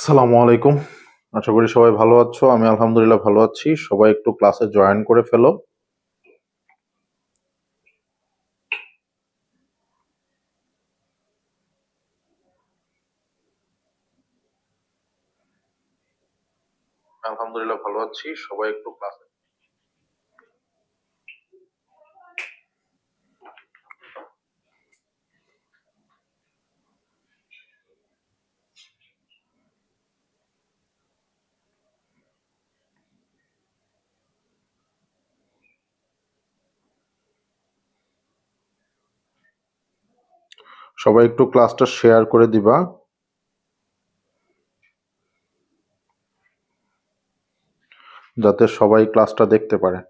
আসসালামু আলাইকুম। আশা করি সবাই ভালো আছো। আমি আলহামদুলিল্লাহ ভালো আছি। সবাই একটু ক্লাসে জয়েন করে ফেলো। আলহামদুলিল্লাহ ভালো আছি। সবাই একটু ক্লাসে সবাই একটু ক্লাসটা শেয়ার করে দিবা, যাতে সবাই ক্লাসটা দেখতে পারে।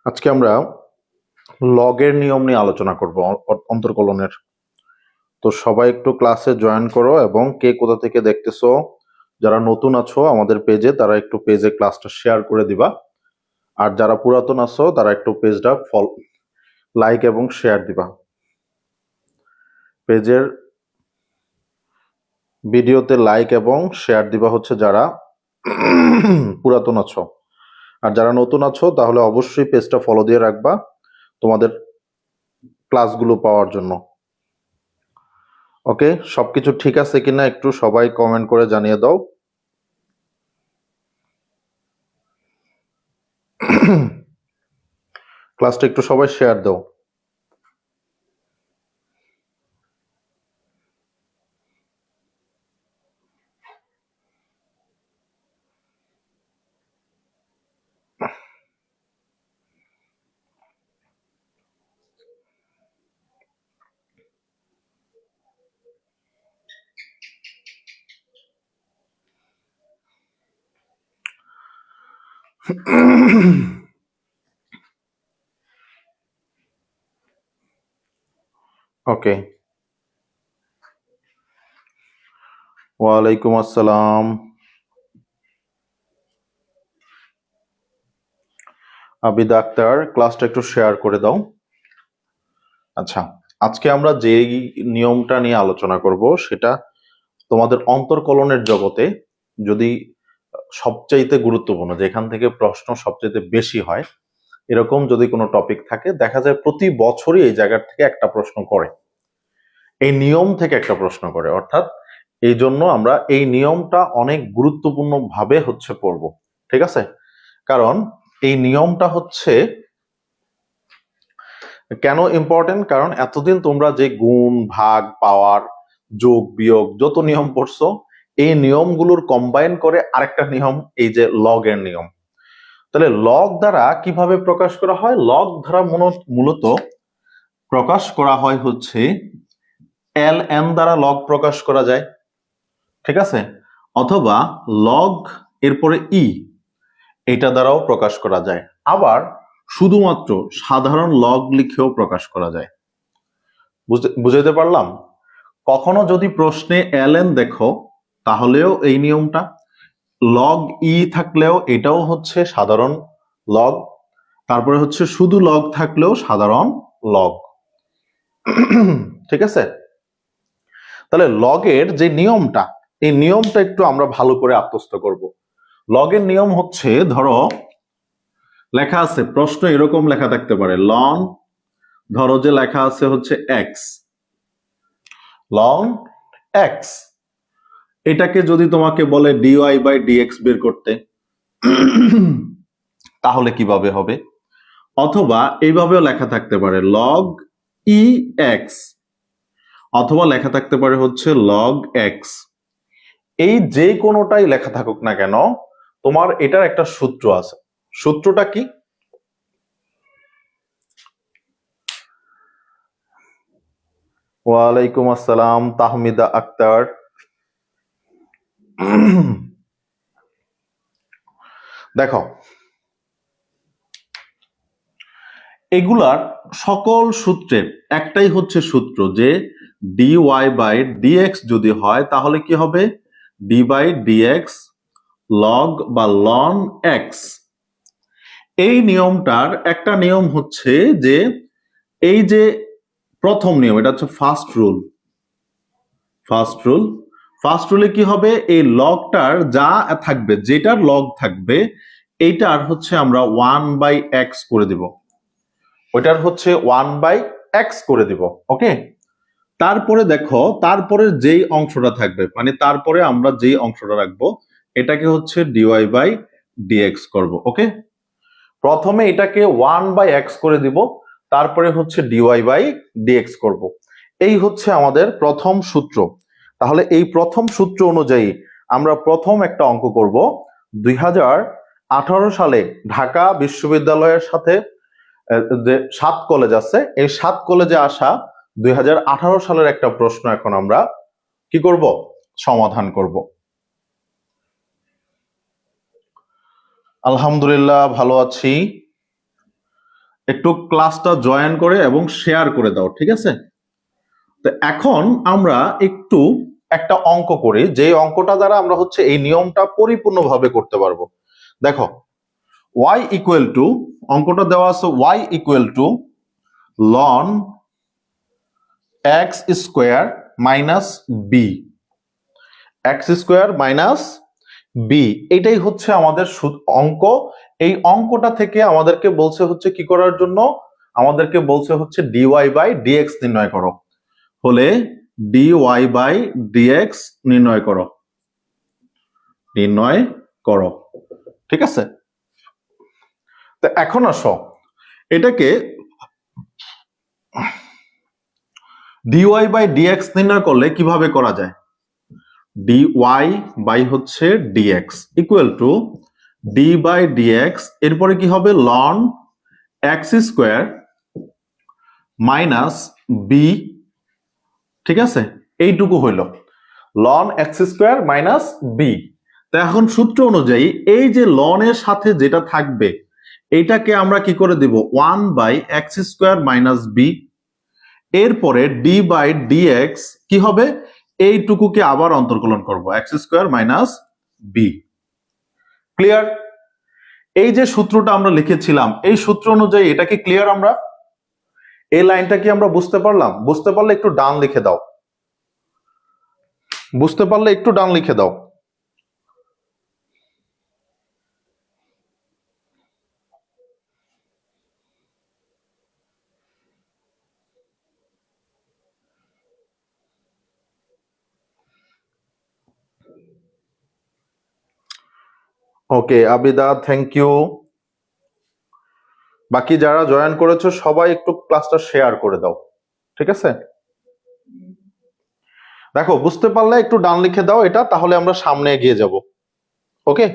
আজকে আমরা লগের নিয়ম নিয়ে আলোচনা করব, অন্তর্কলনের। তো সবাই একটু ক্লাসে জয়েন করো এবং কে কোথা থেকে দেখতেছো, যারা নতুন আছো আমাদের পেজে, তারা একটু পেজে ক্লাসটা শেয়ার করে দিবা। আর যারা পুরাতন আছো তারা একটু পেজটা লাইক এবং শেয়ার দিবা। পেজের ভিডিওতে লাইক এবং শেয়ার দিবা হচ্ছে যারা পুরাতন আছো। আর যারা নতুন আছো তাহলে অবশ্যই পেজটা ফলো দিয়ে রাখবা তোমাদের ক্লাসগুলো পাওয়ার জন্য। ওকে, সবকিছু ঠিক আছে কিনা একটু সবাই কমেন্ট করে জানিয়ে দাও। ক্লাসটা একটু সবাই শেয়ার দাও। ওকে, ওয়ালাইকুম আসসালাম। আবিদা আক্তার, ক্লাসটা একটু শেয়ার করে দাও। আচ্ছা, আজকে আমরা যে নিয়মটা নিয়ে আলোচনা করব সেটা তোমাদের অন্তর্কলনের জগতে যদি সবচাইতে গুরুত্বপূর্ণ, যেখান থেকে প্রশ্ন সবচাইতে বেশি হয়, এরকম যদি কোনো টপিক থাকে, দেখা যায় প্রতি বছরই এই জায়গার থেকে একটা প্রশ্ন করে, এই নিয়ম থেকে একটা প্রশ্ন করে। অর্থাৎ এই জন্য আমরা এই নিয়মটা অনেক গুরুত্বপূর্ণ ভাবে হচ্ছে পড়ব। ঠিক আছে? কারণ এই নিয়মটা হচ্ছে কেন ইম্পর্টেন্ট, কারণ এতদিন তোমরা যে গুণ, ভাগ, পাওয়ার, যোগ, বিয়োগ যত নিয়ম পড়ছো, এই নিয়মগুলোর কম্বাইন করে আরেকটা নিয়ম, এই যে লগের নিয়ম। তাহলে লগ দ্বারা কিভাবে প্রকাশ করা হয়? লগ দ্বারা মূলত প্রকাশ করা হয় হচ্ছে এল এন দ্বারা লগ প্রকাশ করা যায়। ঠিক আছে? অথবা লগ এরপরে ই, এটা দ্বারাও প্রকাশ করা যায়। আবার শুধুমাত্র সাধারণ লগ লিখেও প্রকাশ করা যায়। বুঝাইতে পারলাম? কখনো যদি প্রশ্নে এল এন দেখো তাহলেও এই নিয়মটা, লগ ই থাকলেও এটাও হচ্ছে সাধারণ লগ, তারপরে হচ্ছে শুধু লগ থাকলেও সাধারণ লগ। ঠিক আছে? তাহলে লগের যে নিয়মটা, এই নিয়মটা একটু আমরা ভালো করে আত্মস্থ করব। লগের নিয়ম হচ্ছে, ধরো লেখা আছে, প্রশ্ন এরকম লেখা থাকতে পারে, লং, ধরো যে লেখা আছে হচ্ছে এক্স, লং এক্স, এটাকে যদি তোমাকে বলে ডিওয়াই বাই ডিএক্স বের করতে, তাহলে কিভাবে হবে? অথবা এইভাবেও লেখা থাকতে পারে লগ ই এক্স, অথবা লেখা থাকতে পারে হচ্ছে লগ এক্স। এই যে কোনোটাই লেখা থাকুক না কেন, তোমার এটার একটা সূত্র আছে। সূত্রটা কি? ওয়ালাইকুম আসসালাম তাহমিদা আক্তার। দেখো, এগুলার সকল সূত্রের একটাই হচ্ছে সূত্র যে ডিওয়াই বাই ডিএক্স যদি হয় তাহলে কি হবে, ডি বাই ডিএক্স লগ বা লন এক্স। এই নিয়মটার একটা নিয়ম হচ্ছে যে এই যে প্রথম নিয়ম, এটা হচ্ছে ফার্স্ট রুল। ফার্স্ট রুলে কি হবে, এই লগটার যা থাকবে, যেটার লগ থাকবে এইটার হচ্ছে আমরা 1/x করে দিব, ওইটার হচ্ছে 1/x করে দিব। ওকে, তারপরে দেখো, তারপরে যেই অংশটা থাকবে, মানে তারপরে আমরা যেই অংশটা রাখবো এটাকে হচ্ছে ডিওয়াই বাই ডিএক্স করবো। ওকে, প্রথমে এটাকে 1/x করে দিব, তারপরে হচ্ছে ডিওয়াই বাই ডিএক্স করব। এই হচ্ছে আমাদের প্রথম সূত্র। তাহলে এই প্রথম সূত্র অনুযায়ী আমরা প্রথম একটা অঙ্ক করব। 2018 সালে ঢাকা বিশ্ববিদ্যালয়ের সাথে যে 7 কলেজ আছে, এই 7 কলেজে আসা 2018 সালের একটা প্রশ্ন এখন আমরা কি করব, সমাধান করব। আলহামদুলিল্লাহ ভালো আছি। একটু ক্লাসটা জয়েন করে এবং শেয়ার করে দাও, ঠিক আছে? তো এখন আমরা একটু একটা অঙ্ক করি, যে অঙ্কটা দ্বারা আমরা হচ্ছে এই নিয়মটা পরিপূর্ণভাবে করতে পারবো। দেখো, y ইকুয়াল টু, অঙ্কটা দেওয়া আছে y equal to ln x square minus b, x square minus b, এটাই হচ্ছে আমাদের অঙ্ক। এই অঙ্কটা থেকে আমাদেরকে বলছে হচ্ছে কি করার জন্য, আমাদেরকে বলছে হচ্ছে ডিওয়াই বাই ডিএক্স নির্ণয় করো। হলে ডিওয়াই বাই ডিএক্স নির্ণয় করো, ঠিক আছে? তো এখন আসো, এটাকে ডিওয়াই বাই ডিএক্স নির্ণয় করলে কিভাবে করা যায়। ডিওয়াই বাই হচ্ছে dx equal to d by dx, এরপরে কি হবে, ln x square minus b, ঠিক আছে? এইটুকু হইল ln x square minus b. তো এখন সূত্র অনুযায়ী এই যে লনের সাথে যেটা থাকবে এইটাকে আমরা কি করে দিব, 1/x স্কোয়ার মাইনাস বি। এরপরে ডি বাই ডিএক্স কি হবে, এইটুকুকে আবার অন্তর্কলন করব, x square minus b. Clear? এই যে সূত্রটা আমরা লিখেছিলাম এই সূত্র অনুযায়ী এটা কি ক্লিয়ার? আমরা এই লাইনটা কি আমরা বুঝতে পারলাম? বুঝতে পারলে একটু ডান লিখে দাও, বুঝতে পারলে একটু ডান লিখে দাও। ওকে আবিদা, থ্যাংক ইউ। বাকি যারা জয়েন করেছো সবাই একটু ক্লাসটা শেয়ার করে দাও, ঠিক আছে? দেখো, বুঝতে পারলে একটু ডান লিখে দাও এটা, তাহলে আমরা সামনে এগিয়ে যাব। ওকে,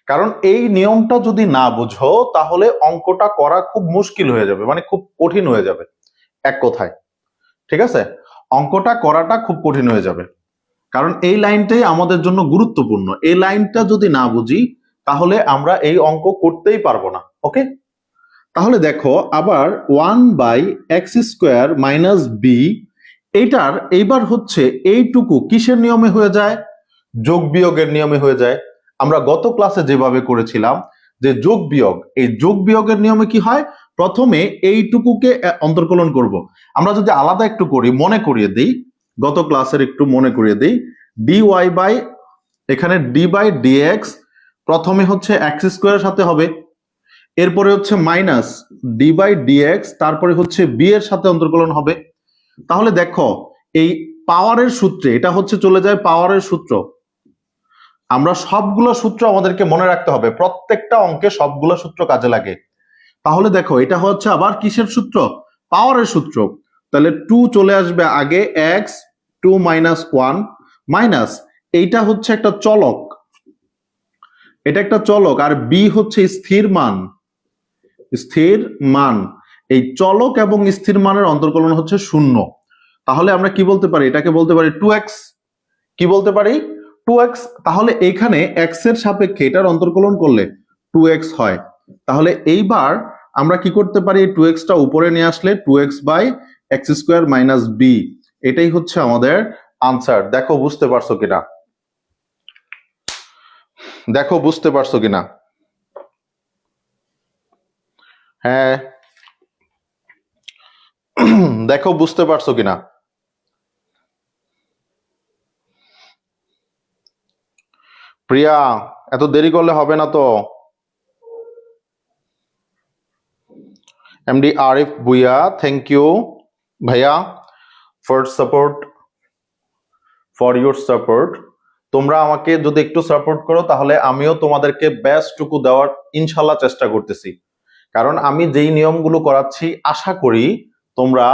কারণ এই নিয়মটা যদি না বুঝো তাহলে অঙ্কটা করা খুব মুশকিল হয়ে যাবে, মানে খুব কঠিন হয়ে যাবে এক কথায়, ঠিক আছে? অঙ্কটা করাটা খুব কঠিন হয়ে যাবে, কারণ এই লাইনটাই আমাদের জন্য গুরুত্বপূর্ণ। এই লাইনটা যদি না বুঝি তাহলে আমরা এই অঙ্ক করতেই পারবো না। ওকে, তাহলে দেখো আবার 1/x স্কোয়ার মাইনাস বি, এইটার এইবার হচ্ছে এইটুকু কিসের নিয়মে হয়ে যায়, যোগ বিয়োগের নিয়মে হয়ে যায়। আমরা গত ক্লাসে যেভাবে করেছিলাম যে যোগ বিয়োগ, এই যোগ বিয়োগের নিয়মে কি হয়, প্রথমে এইটুকুকে অন্তর্কলন করব। আমরা যদি আলাদা একটু করি, মনে করিয়ে দিই, গত ক্লাসের একটু মনে করিয়ে দিই, ডিওয়াই বাই, এখানে ডি বাই ডিএক্স প্রথমে হচ্ছে এক্স স্কোয়ারের সাথে হবে, এরপরে হচ্ছে মাইনাস ডি বাই ডিএক্স, তারপরে হচ্ছে বি এর সাথে অন্তর্কলন হবে। তাহলে দেখো এই পাওয়ারের সূত্রে এটা হচ্ছে চলে যায় পাওয়ারের সূত্র। আমরা সবগুলো সূত্র আমাদেরকে মনে রাখতে হবে, প্রত্যেকটা অঙ্কে সবগুলো সূত্র কাজে লাগে। তাহলে দেখো এটা হচ্ছে আবার কিসের সূত্র, পাওয়ারের সূত্র। তাহলে 2 চলে আসবে আগে, এক্স 2 মাইনাস 1 মাইনাস, এইটা হচ্ছে একটা চলক, এটা একটা চলক, আর বি হচ্ছে স্থির মান, স্থির মান। এই চলক এবং স্থির মানের অন্তর্কলন হচ্ছে 0। তাহলে আমরা কি বলতে পারি, এটাকে বলতে পারি 2x। কি বলতে পারি, 2x। তাহলে এখানে x এর সাপেক্ষে এটার অন্তর্কলন করলে 2x হয়। তাহলে এইবার আমরা কি করতে পারি, 2x টা উপরে নিয়ে আসলে 2x by x square minus b, এটাই হচ্ছে আমাদের আনসার। দেখো বুঝতে পারছো কিনা, দেখো বুঝতে পারছো কিনা। হ্যাঁ দেখো বুঝতে পারছো কিনা। প্রিয়া এত দেরি করলে হবে না তো। MD Arif Bhuiya, thank you ভাইয়া for support, for your support. তোমরা আমাকে যদি একটু সাপোর্ট করো তাহলে আমিও তোমাদেরকে বেস্টটুকু দেওয়ার ইনশাল্লাহ চেষ্টা করতেছি। কারণ আমি যেই নিয়মগুলো করাচ্ছি আশা করি তোমরা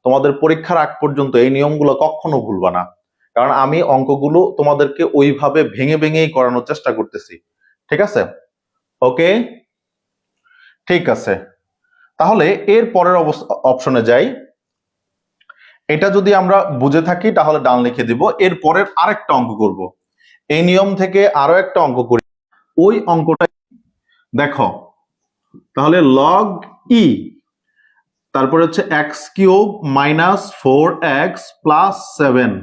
তোমাদের পরীক্ষার আগ পর্যন্ত এই নিয়মগুলো কখনো ভুলবা না। কারণ আমি অঙ্কগুলো তোমাদেরকে ওইভাবে ভেঙে ভেঙেই করানোর চেষ্টা করতেছি। ঠিক আছে, ওকে, ঠিক আছে। তাহলে এর পরের অপশনে যাই। এটা যদি আমরা বুঝে থাকি তাহলে ডান লিখে দিব। এর পরের আরেকটা অঙ্ক করব, এই নিয়ম থেকে আরো একটা অঙ্ক করি। ওই অঙ্কটা দেখো, তাহলে লগ ই, তারপরে হচ্ছে x cube minus 4x plus 7।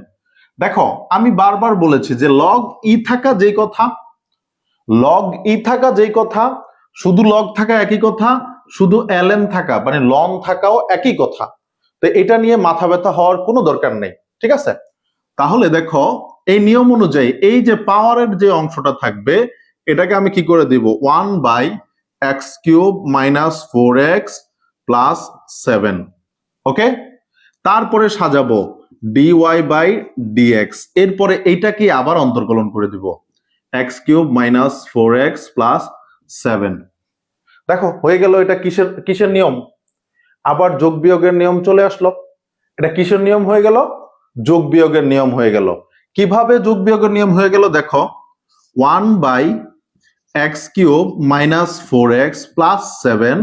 দেখো আমি বারবার বলেছি যে লগ ই থাকা যেই কথা, লগ ই থাকা যেই কথা, শুধু লগ থাকা একই কথা, শুধু ln থাকা মানে লন থাকাও একই কথা। তো এটা নিয়ে মাথা ব্যথা হওয়ার কোনো দরকার নেই, ঠিক আছে। তাহলে দেখো এই নিয়ম অনুযায়ী এই যে পাওয়ারের যে অংশটা থাকবে এটাকে আমি কি করে দিব, 1 by x cube minus 4x plus 7। Okay, তারপরে সাজাবো dy বাই dx, এরপরে এইটাকে আবার অন্তর্কলন করে দিব x cube minus 4x plus 7। দেখো হয়ে গেল। এটা কিসের কিসের নিয়ম, আবার যোগ বিয়োগের নিয়ম চলে আসলো। এটা কিসের নিয়ম হয়ে গেল, যোগ বিয়োগের নিয়ম হয়ে গেল। কিভাবে যোগ বিয়োগের নিয়ম হয়ে গেল দেখো, 1 by x cube minus 4x plus 7।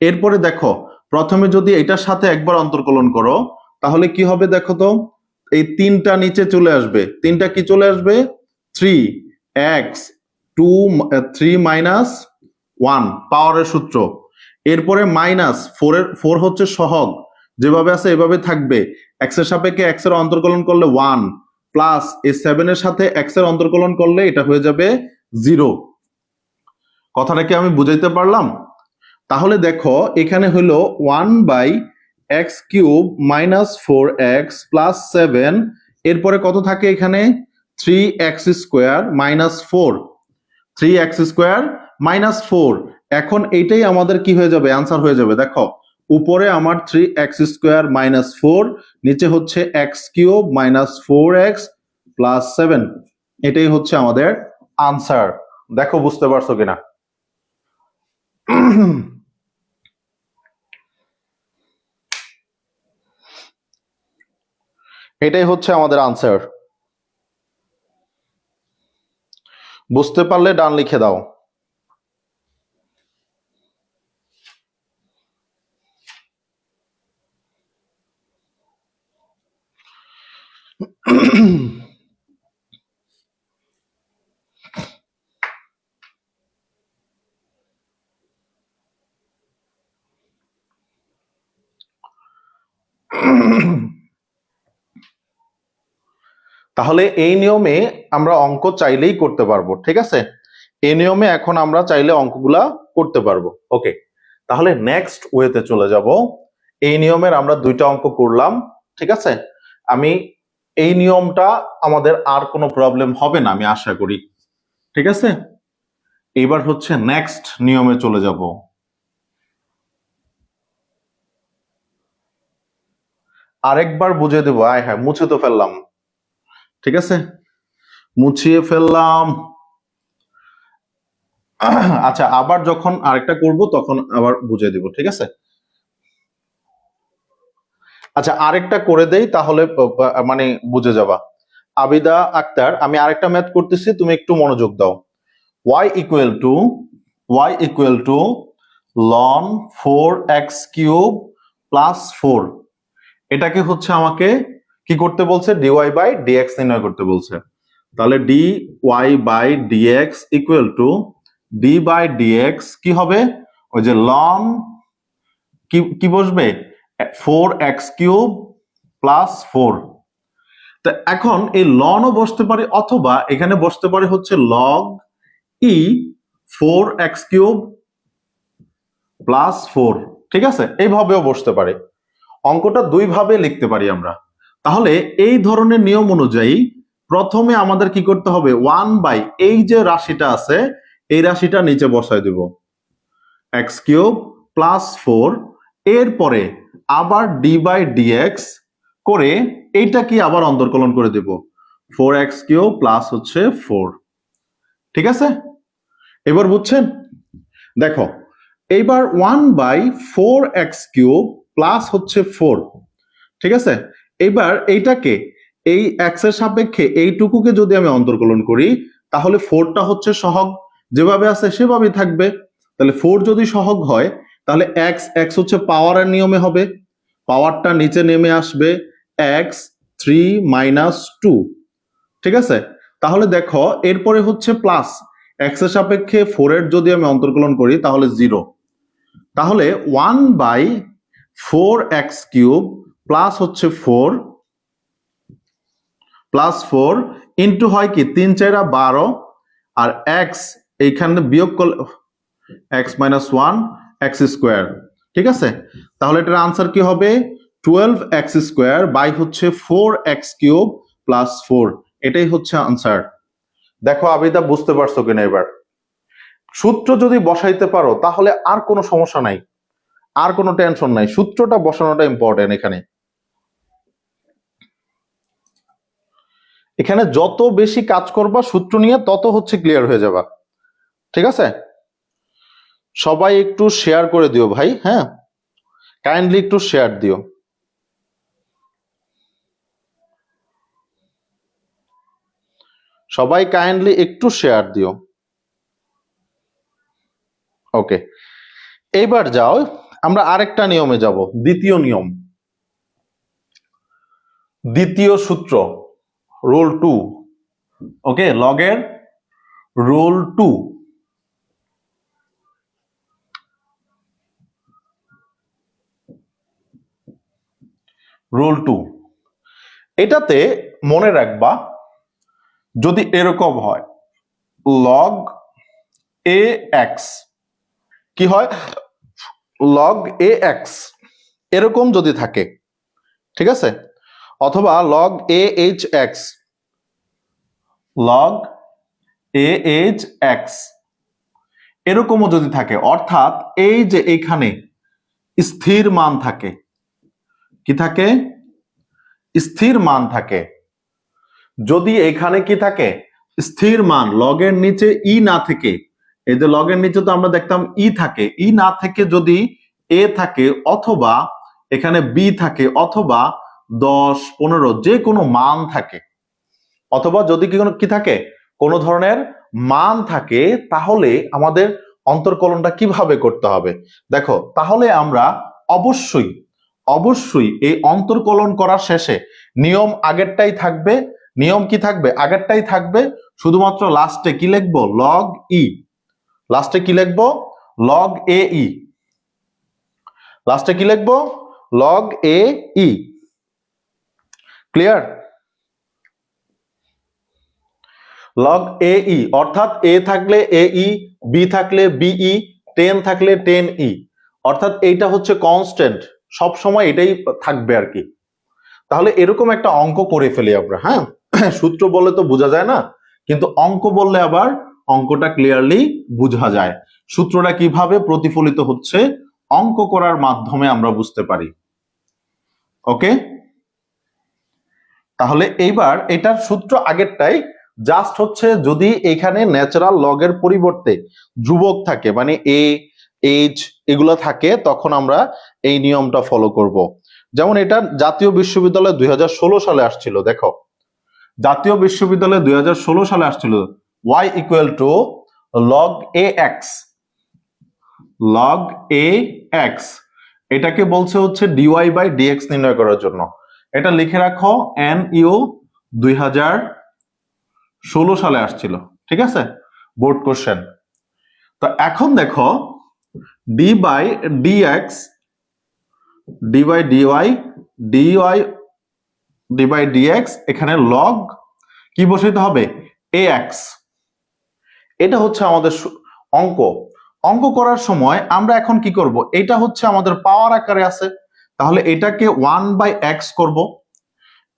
এরপরে দেখো প্রথমে যদি এটার সাথে একবার অন্তর্কলন করো তাহলে কি হবে দেখো তো, এই তিনটা নিচে চলে আসবে। তিনটা কি চলে আসবে, 3x 3 মাইনাস 1 পাওয়ারের সূত্র। এরপরে মাইনাস 4 হচ্ছে সহগ, যেভাবে আছে এভাবে থাকবে। এক্স এর সাপেক্ষে এক্স এর অন্তর্কলন করলে 1 প্লাস এই 7 এর সাথে এক্স এর অন্তর্কলন করলে এটা হয়ে যাবে 0। কথাটা কি আমি বুঝাইতে পারলাম? তাহলে দেখো এখানে হলো 1 by x cube minus 4x plus 7, এরপরে কত থাকে এখানে 3x square minus 4, 3x square minus 4। এখন এইটাই আমাদের কি হয়ে যাবে, আনসার হয়ে যাবে। দেখো উপরে আমার 3x স্কোয়ার মাইনাস 4, নিচে হচ্ছে x cube minus 4x plus 7, এটাই হচ্ছে আমাদের আনসার। দেখো বুঝতে পারছো কিনা। এটাই হচ্ছে আমাদের আনসার। বুঝতে পারলে ডান লিখে দাও। তাহলে এই নিয়মে আমরা অঙ্ক চাইলেই করতে পারবো, ঠিক আছে। এই নিয়মে এখন আমরা চাইলে অঙ্কগুলা করতে পারবো। ওকে, তাহলে নেক্সট ওয়েতে চলে যাব। এই নিয়মের আমরা দুইটা অঙ্ক করলাম, ঠিক আছে। আমি এই নিয়মটা আমাদের আর কোনো প্রবলেম হবে না আমি আশা করি, ঠিক আছে। এবার হচ্ছে নেক্সট নিয়মে চলে যাব। আরেকবার বুঝে দেবো, আয় হ্যাঁ মুছে তো ফেললাম, ঠিক আছে, মুছিয়ে ফেললাম। আচ্ছা আবার যখন আরেকটা করব তখন আবার বুঝে দিব, ঠিক আছে। আচ্ছা আরেকটা করে দেই তাহলে মানে বুঝে যাবা। আবিদা আক্তার, আমি আরেকটা ম্যাথ করতেছি, তুমি একটু মনোযোগ দাও। y equal two ln 4x cube plus 4, এটাকে হচ্ছে আমাকে কি করতে বলছে, dy বাই dx নির্ণয় করতে বলছে। তাহলে dy by dx equal to d by dx কি হবে, ওই যে লন কি বসবে 4x³ +4। তো এখন এই লনও বসতে পারে, অথবা এখানে বসতে পারে হচ্ছে লগ ই 4x³ +4। ঠিক আছে, এইভাবেও বসতে পারে। অঙ্কটা দুই ভাবে লিখতে পারি আমরা। তাহলে এই ধরনের নিয়ম অনুযায়ী প্রথমে আমাদের কি করতে হবে, 1/, এই যে রাশিটা আছে এই রাশিটা নিচে বসায় দেব x³ +4, এরপরে আবার ডি বাই ডিএক্স করে এইটা কি আবার অন্তর্কলন করে দেব 4x³ হচ্ছে 4। ঠিক আছে, এবার বুঝছেন? দেখো এইবার 1/4x³ হচ্ছে 4। ঠিক আছে, এইবার এইটাকে এই x এর সাপেক্ষে এইটুকুকে যদি আমি অন্তর্কলন করি তাহলে 4টা হচ্ছে সহগ, যেভাবে আছে সেভাবেই থাকবে। তাহলে 4 যদি সহগ হয় তাহলে x হচ্ছে পাওয়ারের নিয়মে হবে, পাওয়ারটা নিচে নেমে আসবে x3 - 2। ঠিক আছে, তাহলে দেখো এরপরে হচ্ছে প্লাস, x এর সাপেক্ষে 4 এর যদি আমি অন্তর্কলন করি তাহলে 0। তাহলে 1/4x³ হচ্ছে 4 +4 ইন্টু হয় কি 3 × 4 = 12, আর x এইখানে বিয়োগ করলে x - 1 x²। ঠিক আছে, তাহলে এটার আনসার কি হবে 12x² হচ্ছে 4x³ +4। এটাই হচ্ছে আনসার। দেখো আবিদা বুঝতে পারছো কিনা? এবার সূত্র যদি বসাইতে পারো তাহলে আর কোনো সমস্যা নাই, আর কোনো টেনশন নাই, সূত্রটা বসানোটা ইম্পর্টেন্ট। এখানে যত বেশি কাজ করবা সূত্র নিয়ে তত হচ্ছে ক্লিয়ার হয়ে যাবা। ঠিক আছে, সবাই একটু শেয়ার করে দিও ভাই, হ্যাঁ কাইন্ডলি একটু শেয়ার দিও। সবাই কাইন্ডলি একটু শেয়ার দিও। ওকে, এইবার যাও আমরা আরেকটা নিয়মে যাব, দ্বিতীয় নিয়ম, দ্বিতীয় সূত্র, রুল 2। ওকে, লগের রুল 2। রুল 2 এটাতে মনে রাখবা যদি এরকম হয় লগ ax, কি হয় লগ ax এরকম যদি থাকে, ঠিক আছে, অথবা লগ ahx, লগ ahx এরকমও যদি থাকে, অর্থাৎ এই যে এখানে স্থির মান থাকে, কি থাকে স্থির মান থাকে, যদি এখানে কি থাকে স্থির মান, লগের নিচে ই না থেকে, এই যে লগের নিচে তো আমরা দেখতাম ই থাকে, ই না থেকে যদি এ থাকে, অথবা এখানে বি থাকে, অথবা 10 15 যে কোনো মান থাকে, অথবা যদি কি থাকে কোনো ধরনের মান থাকে, তাহলে আমাদের অন্তর্কলনটা কিভাবে করতে হবে দেখো। তাহলে আমরা অবশ্যই অবশ্যই এই অন্তর্কলন করার শেষে নিয়ম আগেরটাই থাকবে, নিয়ম কি থাকবে আগেরটাই থাকবে, শুধুমাত্র লাস্টে কি লিখবো লগ ই, লাস্টে কি লিখবো লগ এ ই, লাস্টে কি লিখবো লগ এ ই। ক্লিয়ার? লগ এ ই অর্থাৎ এ থাকলে এ ই, বি থাকলে বিই, 10 থাকলে 10e, অর্থাৎ এইটা হচ্ছে কনস্ট্যান্ট, সব সময় এটাই থাকবে আর কি। তাহলে এরকম একটা অঙ্ক করে ফেলি আমরা, হ্যাঁ সূত্র বললে তো বোঝা যায় না, কিন্তু অঙ্ক বললে আবার অঙ্কটা ক্লিয়ারলি বোঝা যায়, সূত্রটা কিভাবে প্রতিফলিত হচ্ছে অঙ্ক করার মাধ্যমে আমরা বুঝতে পারি। ওকে, তাহলে এইবার এটার সূত্র আগেরটাই, জাস্ট হচ্ছে যদি এখানে ন্যাচারাল লগের পরিবর্তে ধ্রুবক থাকে, মানে এ এইচ এগুলো থাকে, তখন আমরা এই নিয়মটা ফলো করব। যেমন এটা জাতীয় বিশ্ববিদ্যালয় 2016 সালে আসছিল, দেখো জাতীয় বিশ্ববিদ্যালয় 2016 সালে আসছিল y = log ax, log ax এটাকে বলছে হচ্ছে dy বাই dx নির্ণয় করার জন্য। এটা লিখে রাখো NU 2016 সালে আসছিল, ঠিক আছে, বোর্ড কোশ্চেন। তো এখন দেখো d by dx d by dy dy d by dx, এখানে লগ কি বসাইতে হবে, ax। এটা হচ্ছে আমাদের অঙ্ক। অঙ্ক করার সময় আমরা এখন কি করব, এটা হচ্ছে আমাদের পাওয়ার আকারে আছে, তাহলে এটাকে 1/x করব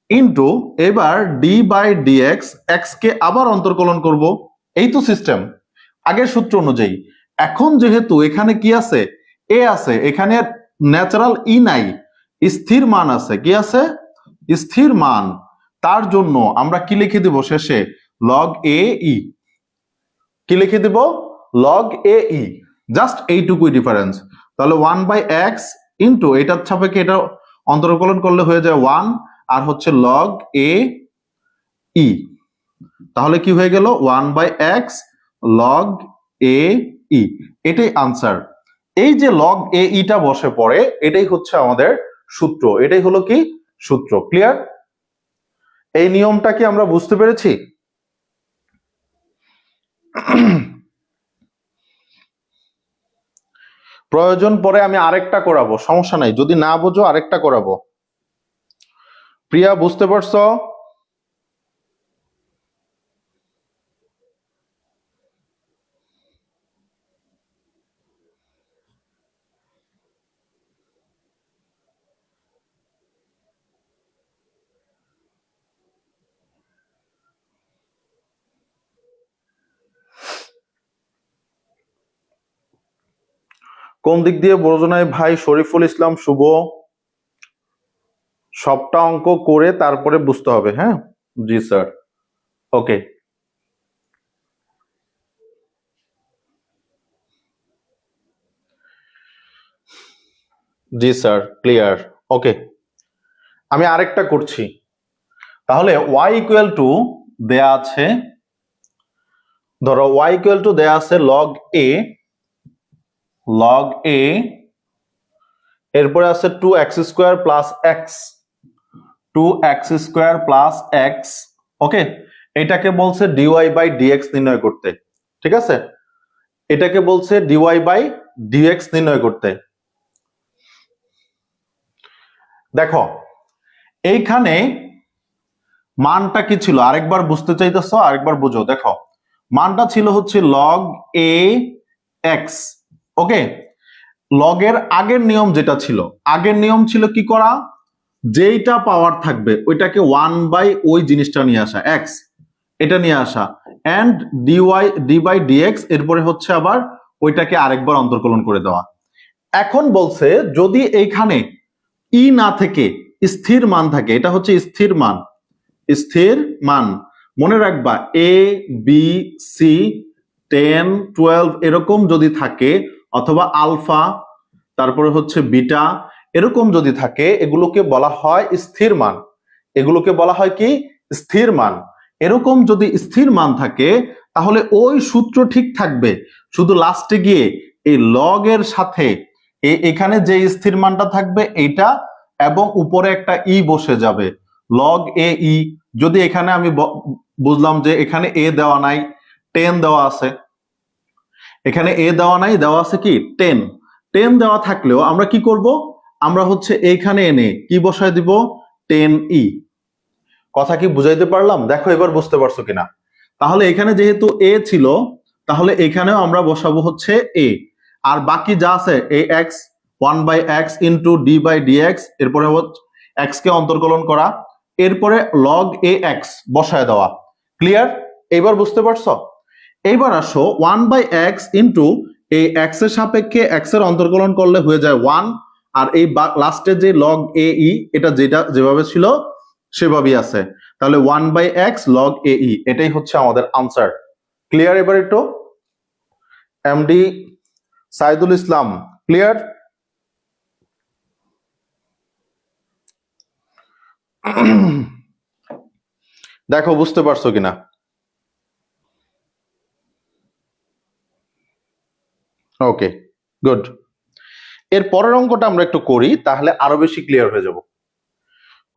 ইনটু এবার ডি বাই ডিএক্স, এক্স কে আবার অন্তর্কলন করব। এই তো সিস্টেম আগের সূত্র অনুযায়ী। এখন যেহেতু এখানে কি আছে, এ আছে, এখানে ন্যাচারাল ই নাই, স্থির মান আছে। কি আছে, স্থির মান। তার জন্য আমরা কি লিখে দিব শেষে, লগ এ ই। কি লিখে দিব, লগ এ ই। জাস্ট এইটুকুই ডিফারেন্স। তাহলে 1/x ইনটু এটার সাপেক্ষে এটা অন্তর্কলন করলে হয়ে যায় 1, আর হচ্ছে লগ এ ই। তাহলে কি হয়ে গেল, 1/x লগ এ ই। এটাই আনসার। এই যে লগ এ ইটা বসে পড়ে, এটাই হচ্ছে আমাদের সূত্র। এটাই হলো কি সূত্র। ক্লিয়ার? এই নিয়মটা কি আমরা বুঝতে পেরেছি? প্রয়োজন পরে আমি আরেকটা করাবো, সমস্যা নাই, যদি না বুঝো আরেকটা করাবো। প্রিয়া বুঝতে পারছো? কোন দিক দিয়ে বোঝায় ভাই? শরীফুল ইসলাম শুভ। সবটা অঙ্ক করে তারপরে বুঝতে হবে। হ্যাঁ জি স্যার, ওকে। জি স্যার, ক্লিয়ার, ওকে। আমি আরেকটা করছি। তাহলে y ইকুয়াল টু দেয়া আছে, ধরো y ইকুয়াল টু দেয়া আছে লগ এ, লগ এ, এরপরে আছে 2x square plus x, 2x square plus x. Okay, এটাকে বলছে ডিওয়াই বাই ডিএক্স নির্ণয় করতে। ঠিক আছে, এটাকে বলছে ডিওয়াই বাই ডিএক্স নির্ণয় করতে। দেখো এইখানে মানটা কি ছিল, আরেকবার বুঝতে চাইতেছো, আরেকবার বুঝো। দেখো মানটা ছিল হচ্ছে লগ এ এক্স। ওকে, লগের আগের নিয়ম যেটা ছিল, আগের নিয়ম ছিল কি করা, যেইটা পাওয়ার থাকবে ওইটাকে 1 বাই ওই জিনিসটা নিয়ে আসা, এক্স, এটা নিয়ে আসা, and dy d by dx, এরপরে হচ্ছে আবার ওইটাকে আরেকবার অন্তর্কলন করে দেওয়া। এখন বলছে যদি এইখানে ই না থেকে স্থির মান থাকে, এটা হচ্ছে স্থির মান, স্থির মান মনে রাখবা, এ বি সি 10 12 এরকম যদি থাকে, অথবা আলফা, তারপরে হচ্ছে বিটা, এরকম যদি থাকে, এগুলোকে বলা হয় স্থির মান। এগুলোকে বলা হয় কি, স্থির মান। এরকম যদি স্থির মান থাকে তাহলে ওই সূত্র ঠিক থাকবে, শুধু লাস্টে গিয়ে এই লগ এর সাথে এখানে যে স্থির মানটা থাকবে এইটা, এবং উপরে একটা ই বসে যাবে, লগ এ ই। যদি এখানে আমি বুঝলাম যে এখানে এ দেওয়া নাই, 10 দেওয়া আছে, এখানে এ দেওয়া নাই, দেওয়া আছে কি 10। 10 দেওয়া থাকলেও আমরা কি করব, আমরা হচ্ছে এইখানে এনে কি বসায় দিব, 10 ই। কথা কি বুঝাইতে পারলাম? দেখো এবার বুঝতে পারছো কিনা। তাহলে এখানে যেহেতু এ ছিল, তাহলে এখানেও আমরা বসাবো হচ্ছে এ, আর বাকি যা আছে এ x, 1/x into d by dx, এরপরে এক্স কে অন্তর্কলন করা, এরপরে লগ এ এক্স বসায় দেওয়া। ক্লিয়ার? এবার বুঝতে পারছো? এইবার আসো 1/x ইন্টু এই এক্স এর সাপেক্ষে এক্স এর অন্তর্কলন করলে হয়ে যায় 1, আর এই লাস্টে যে লগ এ ই, এটা যেটা যেভাবে ছিল সেভাবেই আছে। তাহলে 1/x লগ এ ই, এটাই হচ্ছে আমাদের আনসার। ক্লিয়ার? এবার একটু এমডি সাইদুল ইসলাম, ক্লিয়ার? দেখো বুঝতে পারছো কিনা। ওকে, গুড। এর পরের অঙ্কটা আমরা একটু করি, তাহলে আরো বেশি ক্লিয়ার হয়ে যাব।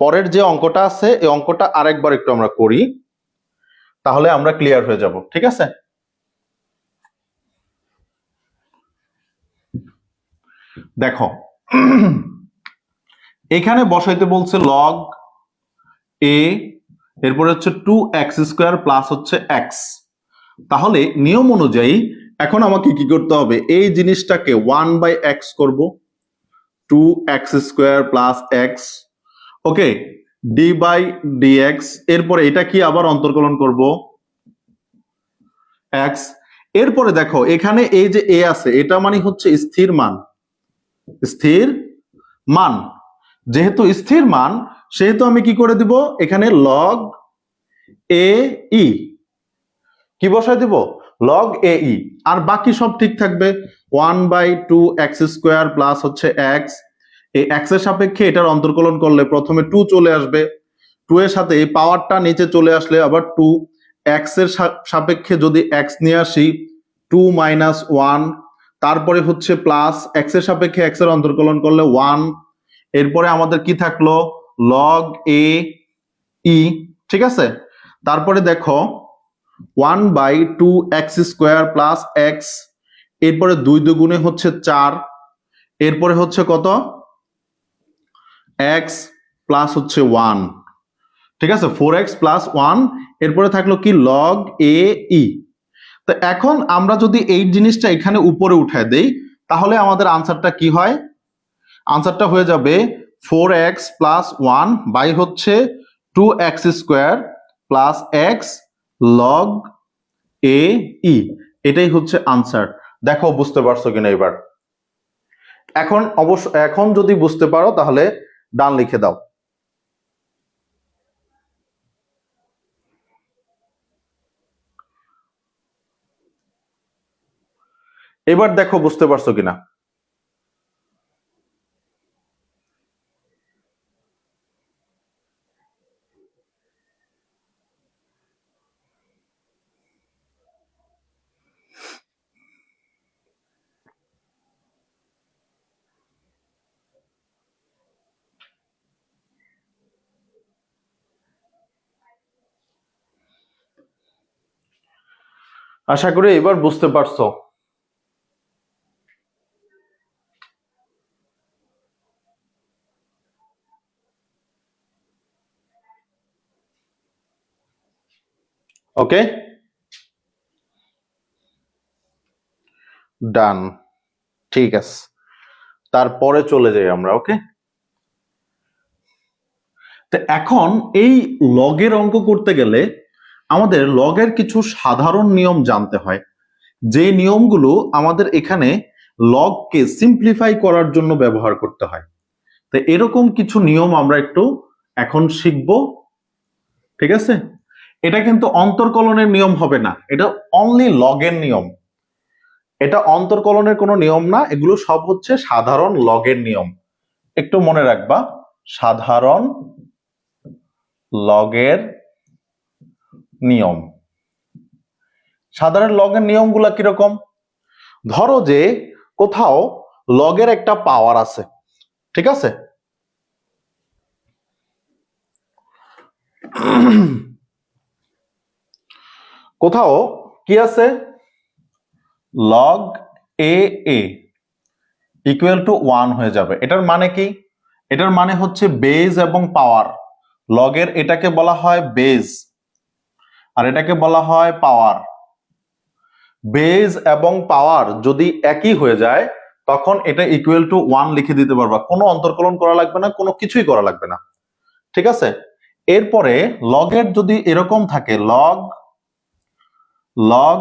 পরের যে অঙ্কটা আছে এই অঙ্কটা আরেকবার একটু আমরা করি, তাহলে আমরা ক্লিয়ার হয়ে যাব। ঠিক আছে? দেখো এখানে বসাইতে বলছে লগ এ, এরপরে হচ্ছে 2x² প্লাস হচ্ছে x। তাহলে নিয়ম অনুযায়ী এখন আমাকে কি করতে হবে, এই জিনিসটাকে 1/x করব, 2x² প্লাস x, ওকে, d/dx। এরপরে এটা কি আবার অন্তর্কলন করব x। এরপরে দেখো এখানে এই যে a আছে, এটা মানে হচ্ছে স্থির মান, স্থির মান। যেহেতু স্থির মান সেহেতু আমি কি করে দিব, এখানে লগ এ ই কি বসাই দিব, লগ এ ই। আর বাকি সব ঠিক থাকবে, 1/2x² প্লাস হচ্ছে x। এই x এর সাপেক্ষে এটার অন্তর্কলন করলে প্রথমে 2 চলে আসবে, 2 এর সাথে এই পাওয়ারটা নিচে চলে আসলে আবার 2, x এর সাপেক্ষে যদি x নিয়ে আসি 2 - 1, তারপরে হচ্ছে প্লাস x এর সাপেক্ষে x এর অন্তর্কলন করলে 1। এরপরে আমাদের কি থাকলো, লগ এ ই, ঠিক আছে। তারপরে দেখো 1/2x² প্লাস x, এরপরে 2 দুগুণে হচ্ছে 4, এরপরে হচ্ছে কত, x প্লাস হচ্ছে 1, ঠিক আছে, 4x প্লাস 1। এরপরে থাকলো কি লগ এ ই। তো এখন আমরা যদি এই জিনিসটা এখানে উপরে উঠায় দেই তাহলে আমাদের আনসারটা কি হয়, আনসারটা হয়ে যাবে 4x প্লাস 1 বাই হচ্ছে 2x² প্লাস x লগ এ ই। এটাই হচ্ছে আনসার। দেখো বুঝতে পারছো কিনা এবার। এখন যদি বুঝতে পারো তাহলে ডান লিখে দাও। এবার দেখো বুঝতে পারছো কিনা। আশা করি এবার বুঝতে পারছো। ওকে, ডান, ঠিক আছে। তারপরে চলে যাই আমরা। ওকে, তো এখন এই লগের অঙ্ক করতে গেলে আমাদের লগের কিছু সাধারণ নিয়ম জানতে হয়, যে নিয়মগুলো আমাদের এখানে লগকে সিম্পলিফাই করার জন্য ব্যবহার করতে হয়। তো এরকম কিছু নিয়ম আমরা একটু এখন শিখব, ঠিক আছে। এটা কিন্তু অন্তর্কলনের নিয়ম হবে না, এটা অনলি লগের নিয়ম। এটা অন্তর্কলনের কোনো নিয়ম না, এগুলো সব হচ্ছে সাধারণ লগের নিয়ম। একটু মনে রাখবা, সাধারণ লগের নিয়ম। সাধারণ লগের নিয়মগুলা কিরকম, ধরো যে কোথাও লগের একটা পাওয়ার আছে, ঠিক আছে। কোথাও কি আছে, লগ এ ইকুয়াল টু 1 হয়ে যাবে। এটার মানে কি, এটার মানে হচ্ছে বেজ এবং পাওয়ার। লগের এটাকে বলা হয় বেজ আর এটাকে বলা হয় পাওয়ার। বেজ এবং পাওয়ার যদি একই হয়ে যায় তখন এটা ইকুয়াল টু 1 লিখে দিতে পারবা, কোনো অন্তর্কলন করা লাগবে না, কোনো কিছুই করা লাগবে না, ঠিক আছে। এরপরে লগের যদি এরকম থাকে, লগ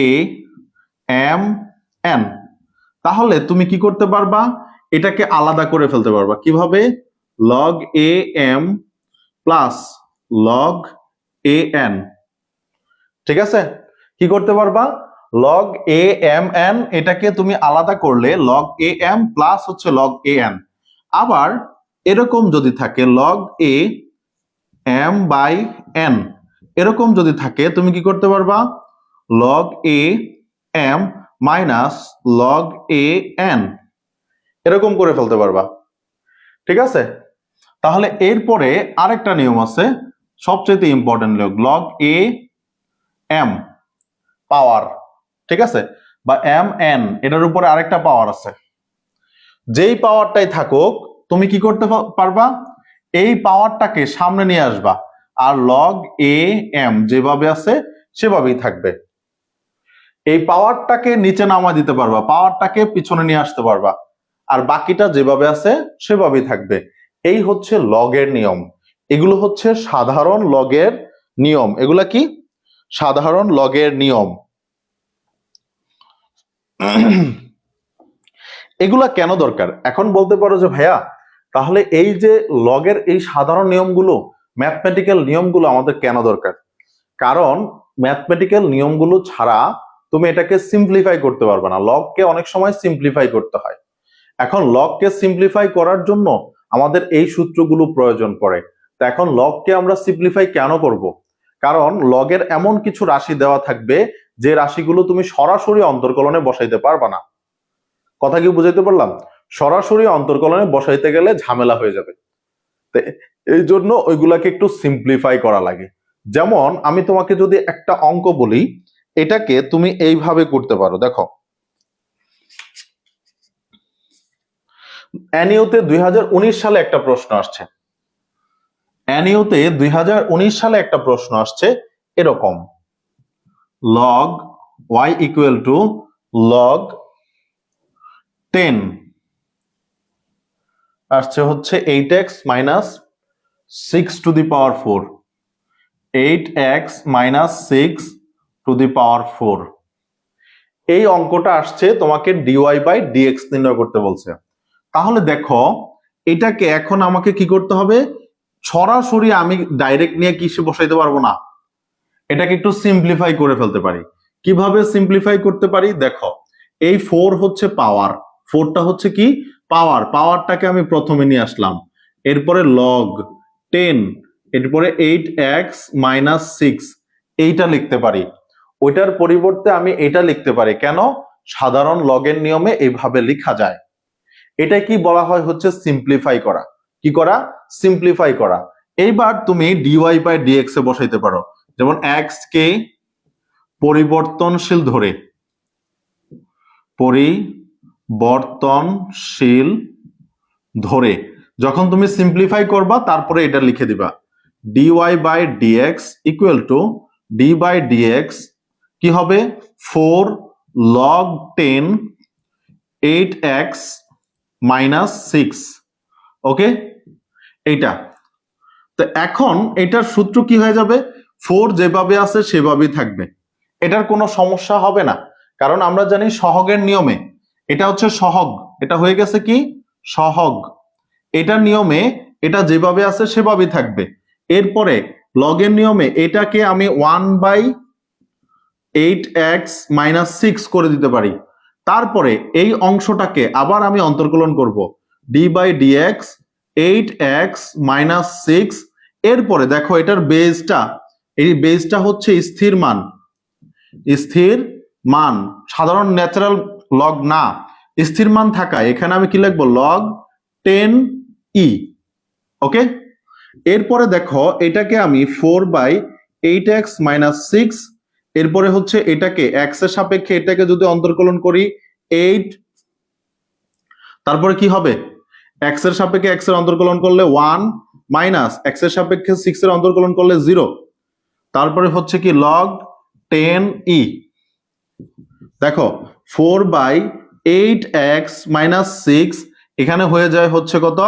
এ এম এন, তাহলে তুমি কি করতে পারবা, এটাকে আলাদা করে ফেলতে পারবা। কিভাবে, log a m plus log a n, ঠিক আছে। কি করতে পারবা, লগ এ এম এন এটাকে তুমি আলাদা করলে লগ এ এম প্লাস হচ্ছে লগ এ এন। আবার এরকম যদি থাকে log a m by n, এরকম যদি থাকে তুমি কি করতে পারবা, log a m minus log a n, এরকম করে ফেলতে পারবা, ঠিক আছে। তাহলে এরপরে আরেকটা নিয়ম আছে, সবচেয়ে ইম্পর্টেন্ট, লগ এ এম পাওয়ার, ঠিক আছে। বা এম এন, এটার উপরে আরেকটা পাওয়ার আছে, যেই পাওয়ারটাই থাকুক তুমি কি করতে পারবা, এই পাওয়ারটাকে সামনে নিয়ে আসবা, আর লগ এ এম যেভাবে আছে সেভাবেই থাকবে। এই পাওয়ারটাকে নিচে নামা দিতে পারবা, পাওয়ারটাকে পিছনে নিয়ে আসতে পারবা, আর বাকিটা যেভাবে আছে সেভাবেই থাকবে। এই হচ্ছে লগের নিয়ম। এগুলো হচ্ছে সাধারণ লগের নিয়ম। এগুলা কি? সাধারণ লগের নিয়ম। এগুলা কেন দরকার? এখন বলতে পারো যে ভাইয়া তাহলে এই যে লগের এই সাধারণ নিয়মগুলো, ম্যাথমেটিক্যাল নিয়মগুলো আমাদের কেন দরকার? কারণ ম্যাথমেটিক্যাল নিয়মগুলো ছাড়া তুমি এটাকে সিম্পলিফাই করতে পারবে না। লগকে অনেক সময় সিম্পলিফাই করতে হয়। এখন লগকে সিম্পলিফাই করার জন্য আমাদের এই সূত্রগুলো প্রয়োজন পড়ে। তো এখন লগকে আমরা সিম্পলিফাই কেন করব? কারণ লগের এমন কিছু রাশি দেওয়া থাকবে যে রাশিগুলো তুমি সরাসরি অন্তর্কলনে বসাইতে পারবা না। কথা কি বুঝাইতে পারলাম? সরাসরি অন্তর্কলনে বসাইতে গেলে ঝামেলা হয়ে যাবে। এই জন্য ওইগুলাকে একটু সিম্পলিফাই করা লাগে। যেমন আমি তোমাকে যদি একটা অঙ্ক বলি, এটাকে তুমি এইভাবে করতে পারো। দেখো, এনইউতে 2019 সালে একটা প্রশ্ন আসছে। এনইউতে 2019 সালে একটা প্রশ্ন আসছে এরকম, log y equal to log 10 আসছে হচ্ছে 8x minus 6 to the power 4, 8x minus 6 to the power 4। এই অঙ্কটা আসছে তোমাকে ডিওয়াই বাই ডিএক্স নির্ণয় করতে বলছে। তাহলে দেখো, এটাকে এখন আমাকে কি করতে হবে, সরাসরি আমি ডাইরেক্ট নিয়ে কিসে বসাইতে পারবো না, এটাকে একটু সিম্পলিফাই করে ফেলতে পারি। কিভাবে সিম্পলিফাই করতে পারি? দেখো, এই 4 হচ্ছে পাওয়ার, 4টা হচ্ছে কি পাওয়ার, পাওয়ারটাকে আমি প্রথমে নিয়ে আসলাম, এরপরে লগ 10, এরপরে 8x মাইনাস 6, এইটা লিখতে পারি। ওইটার পরিবর্তে আমি এটা লিখতে পারি। কেন? সাধারণ লগের নিয়মে এইভাবে লেখা যায়। এটা কি বলা হয় হচ্ছে সিম্পলিফাই করা। কি করা? সিম্পলিফাই করা। এইবার তুমি ডিওয়াই বাই ডিএক্স এ বসাইতে পারো। যেমন এক্স কে পরিবর্তনশীল ধরে, পরিবর্তনশীল ধরে যখন তুমি সিম্পলিফাই করবা তারপরে এটা লিখে দিবা, dy by dx equal to d by dx কি হবে, 4 লগ 10 8x মাইনাস 6। ওকে, এইটা তো এখন এটার সূত্র কি হয়ে যাবে, 4 যেভাবে আছে সেভাবেই থাকবে, এটার কোনো সমস্যা হবে না। কারণ আমরা জানি সহগের নিয়মে এটা হচ্ছে সহগ, এটা হয়ে গেছে কি সহগ, এটার নিয়মে এটা যেভাবে আছে সেভাবেই থাকবে। এরপরে লগের নিয়মে এটাকে আমি 1/8x মাইনাস 6 করে দিতে পারি। তারপরে এই অংশটাকে আবার আমি অন্তর্কলন করব, D by dx 8x minus 6। এরপরে দেখো এটার বেসটা, এই বেসটা হচ্ছে স্থির মান, স্থির মান, সাধারণ ন্যাচারাল লগ না, স্থির মান থাকা, এখানে আমি কি লিখবো, লগ 10e। ওকে, এরপরে দেখো এটাকে আমি 4/8x মাইনাস 6, এরপরে হচ্ছে এটাকে x এর সাপেক্ষে এটাকে যদি অন্তর্কলন করি 8, তারপরে কি হবে, x এর সাপেক্ষে x এর অন্তর্কলন করলে 1 মাইনাস x এর সাপেক্ষে 6 এর অন্তর্কলন করলে 0, তারপরে হচ্ছে কি লগ 10e। দেখো 4/8x মাইনাস 6 এখানে হয়ে যায় হচ্ছে কত,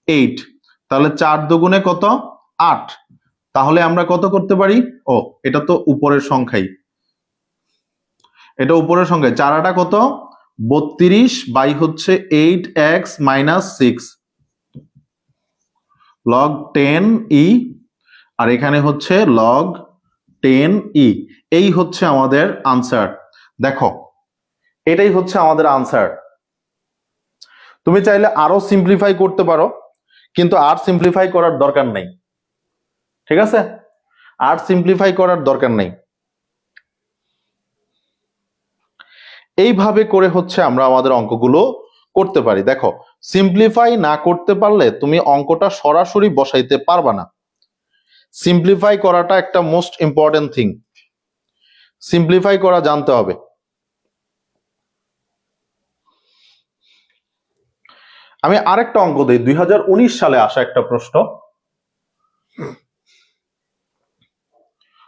8, তাহলে 4 দুগুণে কত, 8। তাহলে আমরা কত করতে পারি, ও এটা তো উপরের সংখ্যাই, এটা উপরের সংখ্যায়, 4 আটা কত 32 বাই হচ্ছে 8x মাইনাস 6 লগ 10e, আর এখানে হচ্ছে লগ 10e। এই হচ্ছে আমাদের আনসার। দেখো এটাই হচ্ছে আমাদের আনসার। তুমি চাইলে আরো সিম্পলিফাই করতে পারো, কিন্তু আর সিম্পলিফাই করার দরকার নেই। ঠিক আছে, আর সিম্পলিফাই করার দরকার নেই। এইভাবে করে হচ্ছে আমরা আমাদের অঙ্কগুলো করতে পারি। দেখো, সিম্পলিফাই না করতে পারলে তুমি অঙ্কটা সরাসরি বসাইতে পারবা না। সিম্পলিফাই করাটা একটা মোস্ট ইম্পর্টেন্ট থিং, সিম্পলিফাই করা জানতে হবে। আমি আরেকটা অঙ্ক দিই, 2019 সালে আসা একটা প্রশ্ন।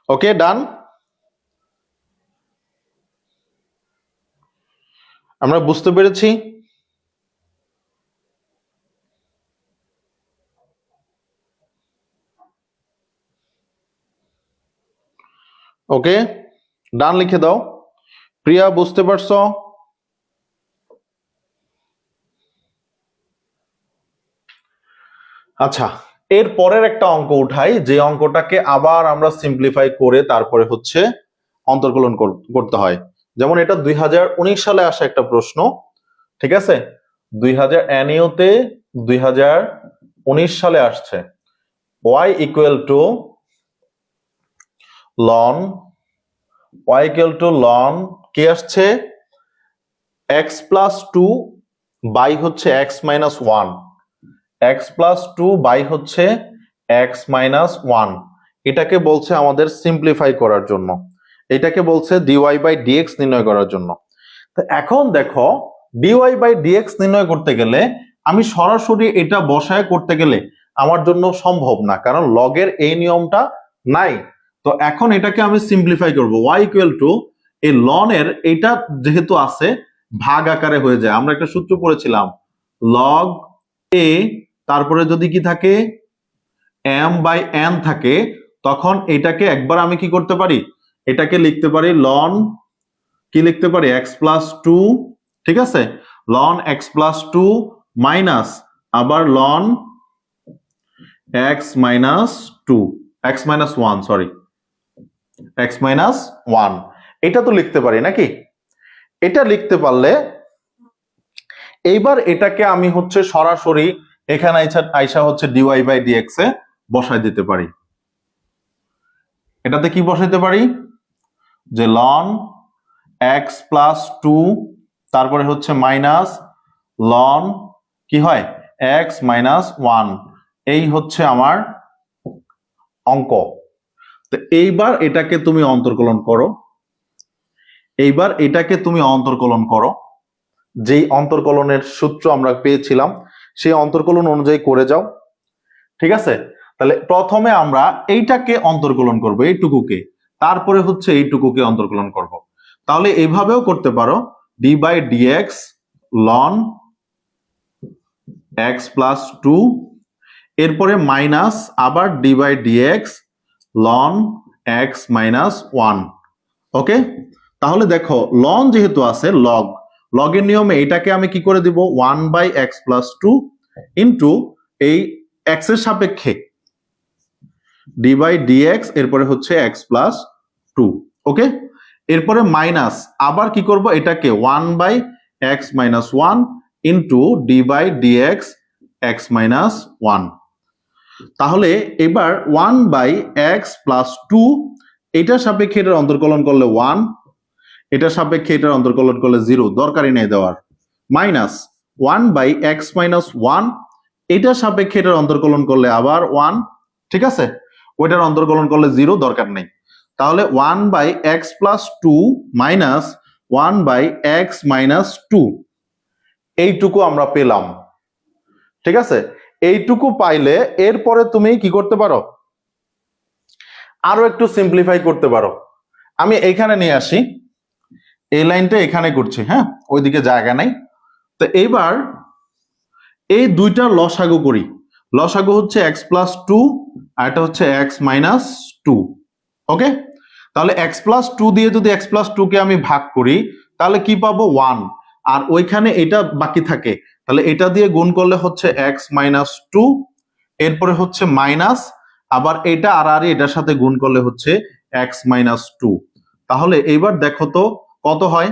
ওকে, ডান। আমরা বুঝতে পেরেছি। ওকে, ডান লিখে দাও। প্রিয়া, বুঝতে পারছো? আচ্ছা, এর পরের একটা অঙ্ক উঠাই, যে অঙ্কটাকে আবার আমরা সিম্পলিফাই করে তারপরে হচ্ছে অন্তর্কলন করতে হয়। যেমন এটা 2019 সালে আসা একটা প্রশ্ন, ঠিক আছে? 2000 NEO-তে 2019 সালে আসছে। y equal to ln কি আসছে? x plus 2 বাই হচ্ছে x minus 1, x plus 2 by হচ্ছে x minus 1। এটাকে বলছে আমাদের সিম্পলিফাই করার জন্য, এটাকে বলছে dy বাই dx নির্ণয় করার জন্য। তো এখন দেখো, dy বাই dx নির্ণয় করতে গেলে আমি সরাসরি এটা বসায় করতে গেলে আমার জন্য সম্ভব না, কারণ লগের এই নিয়মটা নাই। তো এখন এটাকে আমি সিম্পলিফাই করব। y ইকুয়াল টু এই লন এর এটা যেহেতু আছে ভাগ আকারে হয়ে যায়, আমরা একটা সূত্র পড়েছিলাম লগ a, তারপরে যদি কি থাকে m বাই n থাকে, তখন এটাকে একবার আমি কি করতে পারি, এটাকে লিখতে পারি লন কি লিখতে পারি x প্লাস 2, ঠিক আছে? লন x প্লাস 2 মাইনাস আবার ln x minus 2, x minus 1, sorry x minus 1, এটা তো লিখতে পারি নাকি? এটা লিখতে পারলে এইবার এটাকে আমি হচ্ছে সরাসরি এখানে আইসা হচ্ছে dy বাই dx এ বসাই দিতে পারি। এটাতে কি বসাইতে পারি, যে লন x প্লাস 2 তারপরে হচ্ছে মাইনাস লন কি হয় x মাইনাস 1, এই হচ্ছে আমার অঙ্ক। তো এইবার এটাকে তুমি অন্তর্কলন করো, এইবার এটাকে তুমি অন্তর্কলন করো, যেই অন্তর্কলনের সূত্র আমরা পেয়েছিলাম সেই অন্তর্কলন অনুযায়ী করে যাও, ঠিক আছে? তাহলে প্রথমে আমরা এইটাকে অন্তর্কলন করব, এইটুকুকে, তারপরে হচ্ছে এইটুকুকে অন্তর্কলন করব। তাহলে এইভাবেও করতে পারো, d by dx ln x plus 2, এরপরে মাইনাস আবার d by dx ln x minus 1। Okay, তাহলে দেখো লন যেহেতু আছে, লগের নিয়মে এটাকে আমি কি করে দিব, 1 বাই x প্লাস 2 ইন্টু এই x এর সাপেক্ষে d বাই dx, এরপরে হচ্ছে x প্লাস 2। ওকে, এরপরে মাইনাস আবার কি করব, এটাকে 1 by x minus 1 into d by dx x minus 1। তাহলে এবার 1 বাই x প্লাস 2, এটার সাপেক্ষে এটার অন্তর্কলন করলে 1, এটার সাপেক্ষে এটার অন্তর্কলন করলে 0, দরকারই নেই দেওয়ার, মাইনাস 1 বাই x মাইনাস 1, এটার সাপেক্ষে এটার অন্তর্কলন করলে আবার 1, ঠিক আছে? ওইটার অন্তর্কলন করলে 0, দরকার নেই। তাহলে 1 by x plus 2 minus 1 by x minus 2, এইটুকু আমরা পেলাম, ঠিক আছে? এইটুকু পাইলে এরপরে তুমি কি করতে পারো, আরো একটু সিম্পলিফাই করতে পারো। আমি এইখানে নিয়ে আসি, এই লাইনটা এখানে করছি, হ্যাঁ, ওইদিকে জায়গা নাই। তো এইবার এই দুইটা লসাগু করি, লসাগু হচ্ছে x প্লাস 2 আর এটা হচ্ছে x মাইনাস 2। ওকে, তাহলে x প্লাস 2 দিয়ে যদি x প্লাস 2 কে আমি ভাগ করি তাহলে কি পাবো, 1, আর ওইখানে এটা বাকি থাকে, তাহলে এটা দিয়ে গুণ করলে হচ্ছে x মাইনাস 2, এরপরে হচ্ছে মাইনাস আবার এটা আর এটার সাথে গুণ করলে হচ্ছে x মাইনাস 2। তাহলে এইবার দেখো তো কত হয়,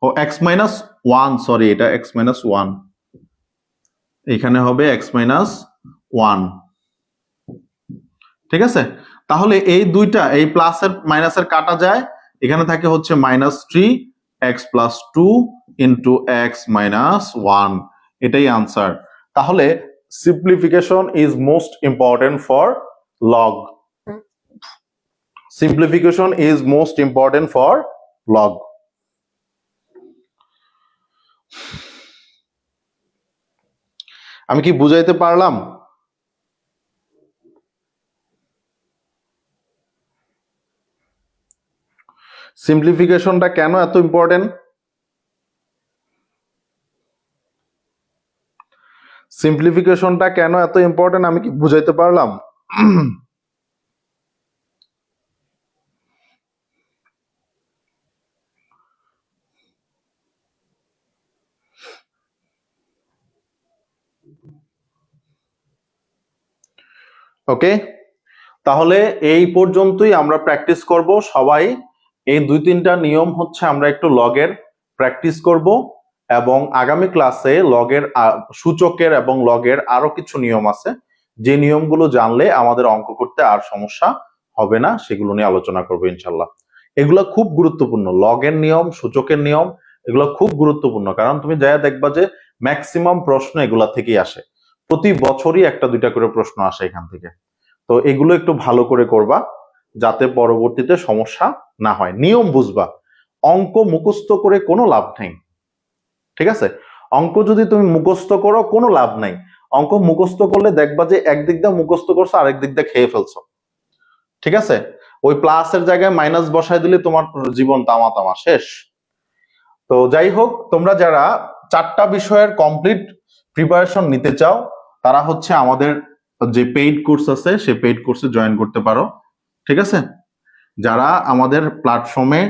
ও x মাইনাস 1, সরি এটা x মাইনাস 1, এখানে হবে x মাইনাস 1, ঠিক আছে? তাহলে এই দুইটা, এই প্লাস এর মাইনাসের কাটা যায়, এখানে থাকে হচ্ছে minus 3 x plus 2 into x minus 1, এটাই আনসার। তাহলে simplification is most important for log, simplification is most important for log. আমি কি বুঝাইতে পারলাম? সিম্পলিফিকেশনটা কেন এত ইম্পর্টেন্ট? সিম্পলিফিকেশনটা কেন এত ইম্পর্টেন্ট আমি কি বুঝাইতে পারলাম? ওকে, তাহলে এই পর্যন্তই আমরা প্র্যাকটিস করব সবাই। এই 2-3টা নিয়ম হচ্ছে আমরা একটু লগের প্র্যাকটিস করব, এবং আগামী ক্লাসে লগের সূচকের এবং লগের আরো কিছু নিয়ম আছে, যে নিয়মগুলো জানলে আমাদের অঙ্ক করতে আর সমস্যা হবে না, সেগুলো নিয়ে আলোচনা করবো ইনশাল্লাহ। এগুলো খুব গুরুত্বপূর্ণ, লগের নিয়ম, সূচকের নিয়ম, এগুলো খুব গুরুত্বপূর্ণ, কারণ তুমি যা দেখবা যে ম্যাক্সিমাম প্রশ্ন এগুলা থেকেই আসে, প্রতি বছরই 1-2টা করে প্রশ্ন আসে এখান থেকে। তো এগুলো একটু ভালো করে করবা যাতে পরবর্তীতে সমস্যা না হয়। নিয়ম বুঝবা, অঙ্ক মুখস্থ করে কোনো লাভ নেই, ঠিক আছে? অঙ্ক যদি তুমি মুখস্থ করো কোনো লাভ নাই। অঙ্ক মুখস্থ করলে দেখবা যে একদিক দিয়ে মুখস্থ করছো, আরেক দিক দিয়ে খেয়ে ফেলছো, ঠিক আছে? ওই প্লাসের জায়গায় মাইনাস বসায় দিলে তোমার জীবন তামা তামা শেষ। তো যাই হোক, তোমরা যারা 4টা বিষয়ের কমপ্লিট প্রিপারেশন নিতে চাও, তারা হচ্ছে আমাদের যে পেইড কোর্স আছে সেই পেইড কোর্সে জয়েন করতে পারো, ঠিক আছে? যারা আমাদের প্ল্যাটফর্মে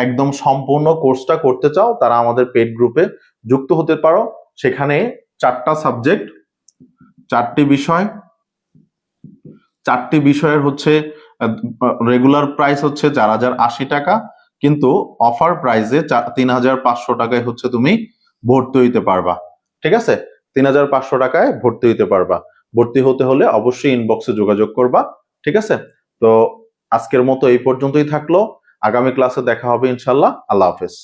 একদম সম্পূর্ণ কোর্সটা করতে চাও, তারা আমাদের পেইড গ্রুপে যুক্ত হতে পারো। সেখানে 4টা সাবজেক্ট, 4টি বিষয়, 4টি বিষয়ের হচ্ছে রেগুলার প্রাইস হচ্ছে 4080 টাকা, কিন্তু অফার প্রাইসে 3500 টাকায় হচ্ছে তুমি ভর্তি হইতে পারবা, ঠিক আছে? 3500 টাকায় ভর্তি হইতে পারবা। ভর্তি হতে হলে অবশ্যই ইনবক্সে যোগাযোগ করবা, ঠিক আছে? তো আজকের মতো এই পর্যন্তই থাকলো, আগামী ক্লাসে দেখা হবে ইনশাল্লাহ। আল্লাহ হাফেজ।